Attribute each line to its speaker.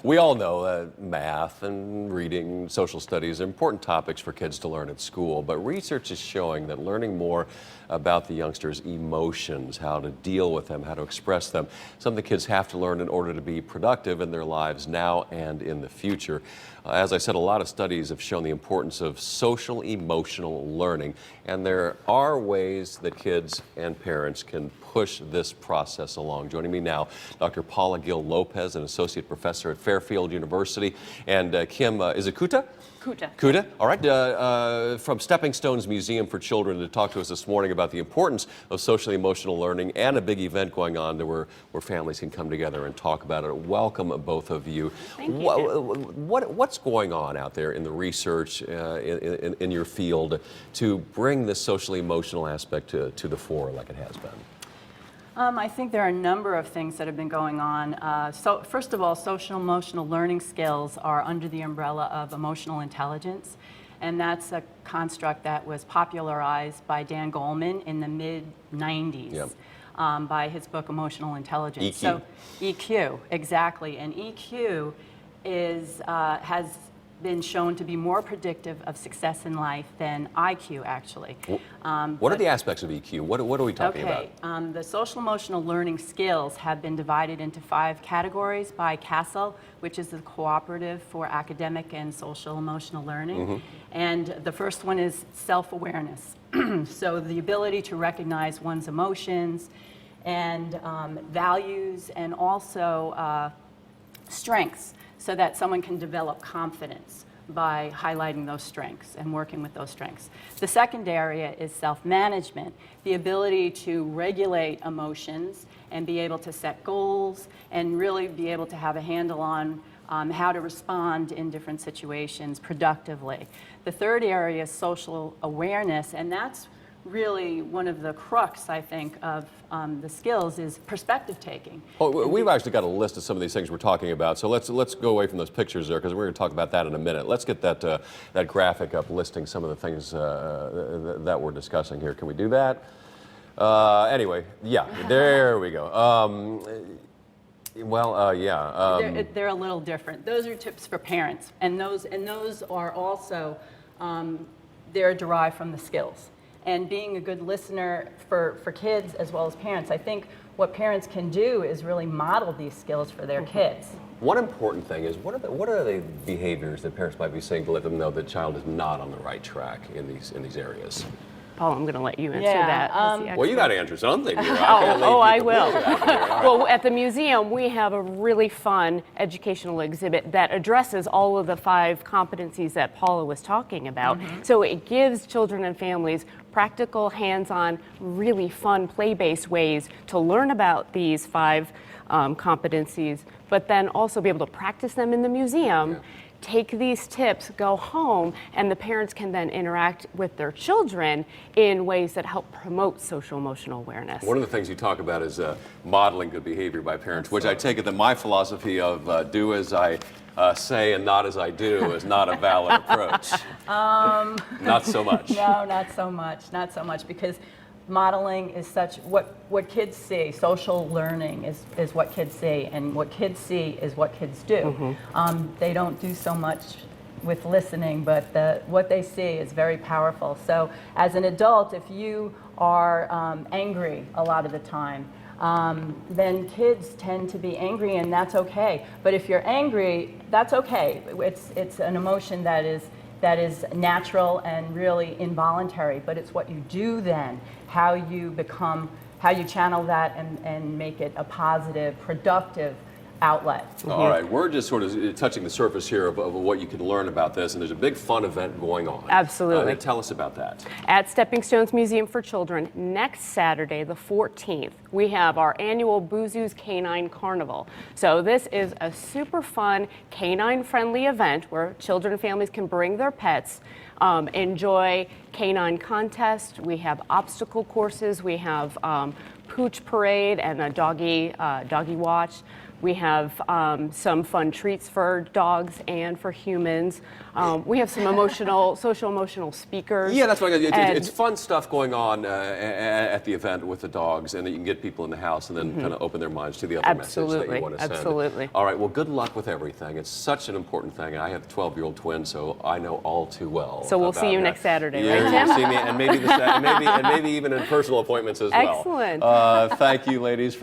Speaker 1: We all know math and reading, social studies are important topics for kids to learn at school, but research is showing that learning more about the youngsters' emotions, how to deal with them, how to express them, something kids have to learn in order to be productive in their lives now and in the future. As I said, a lot of studies have shown the importance of social emotional learning, and there are ways that kids and parents can push this process along. Joining me now, Dr. Paula Gill-Lopez, an associate professor at Fairfield University, and Kim, is it Kuta?
Speaker 2: Kuta.
Speaker 1: Kuta, all right, from Stepping Stones Museum for Children to talk to us this morning about the importance of socially emotional learning and a big event going on where families can come together and talk about it. Welcome, both of you.
Speaker 2: Thank you.
Speaker 1: What's going on out there in the research in your field to bring this socially emotional aspect to the fore like it has been?
Speaker 2: I think there are a number of things that have been going on. So first of all, social emotional learning skills are under the umbrella of emotional intelligence, and that's a construct that was popularized by Dan Goleman in the mid-90s.
Speaker 1: Yep.
Speaker 2: By his book Emotional Intelligence.
Speaker 1: EQ.
Speaker 2: So EQ, exactly, and EQ has been shown to be more predictive of success in life than IQ, actually.
Speaker 1: What are the aspects of EQ? What are we talking about?
Speaker 2: The social emotional learning skills have been divided into 5 categories by CASEL, which is the Cooperative for Academic and Social Emotional Learning.
Speaker 1: Mm-hmm.
Speaker 2: And the first one is self-awareness. So the ability to recognize one's emotions and values, and also strengths, so that someone can develop confidence by highlighting those strengths and working with those strengths. The second area is self-management, the ability to regulate emotions and be able to set goals and really be able to have a handle on how to respond in different situations productively. The third area is social awareness, and that's really one of the crux, I think, of the skills is perspective taking.
Speaker 1: Well, we've actually got a list of some of these things we're talking about, so let's go away from those pictures there, because we're going to talk about that in a minute. Let's get that graphic up listing some of the things that we're discussing here. Can we do that? Anyway, yeah, there we go.
Speaker 2: They're a little different. Those are tips for parents, and those are also they're derived from the skills. And being a good listener for kids as well as parents, I think what parents can do is really model these skills for their kids.
Speaker 1: One important thing is, what are the behaviors that parents might be saying to let them know the child is not on the right track in these areas?
Speaker 3: Paul, I'm going to let you answer that.
Speaker 1: Well, you got to answer something here.
Speaker 3: I will. Well, at the museum, we have a really fun educational exhibit that addresses all of the 5 competencies that Paula was talking about. Mm-hmm. So it gives children and families practical, hands-on, really fun, play-based ways to learn about these 5 competencies, but then also be able to practice them in the museum. Yeah. Take these tips, go home, and the parents can then interact with their children in ways that help promote social emotional awareness.
Speaker 1: One of the things you talk about is modeling good behavior by parents, which I take it that my philosophy of do as I say and not as I do is not a valid approach. Not so much.
Speaker 2: No, not so much. Not so much, because modeling is such what kids see. Social learning is what kids see, and what kids see is what kids do. Mm-hmm. They don't do so much with listening, but what they see is very powerful. So as an adult, if you are angry a lot of the time, then kids tend to be angry, and that's okay. But if you're angry, that's okay. It's an emotion that is natural and really involuntary, but it's what you do then, how you channel that and make it a positive, productive outlet.
Speaker 1: All right, we're just sort of touching the surface here of what you can learn about this, and there's a big fun event going on.
Speaker 3: Absolutely.
Speaker 1: Tell us about that.
Speaker 3: At Stepping Stones Museum for Children, next Saturday, the 14th, we have our annual Boozoo's Canine Carnival. So this is a super fun, canine-friendly event where children and families can bring their pets, enjoy canine contests. We have obstacle courses. We have pooch parade and a doggy watch. We have some fun treats for dogs and for humans. We have some social emotional speakers.
Speaker 1: Yeah, that's what it's fun stuff going on at the event with the dogs, and you can get people in the house and then kind of open their minds to the other message that you want to send.
Speaker 3: Absolutely.
Speaker 1: All right, well, good luck with everything. It's such an important thing. I have a 12-year-old twin, so I know all too well.
Speaker 3: So we'll see you next Saturday,
Speaker 1: yeah,
Speaker 3: right, Tim?
Speaker 1: You'll see me, and maybe even in personal appointments as well.
Speaker 3: Excellent.
Speaker 1: Thank you, ladies.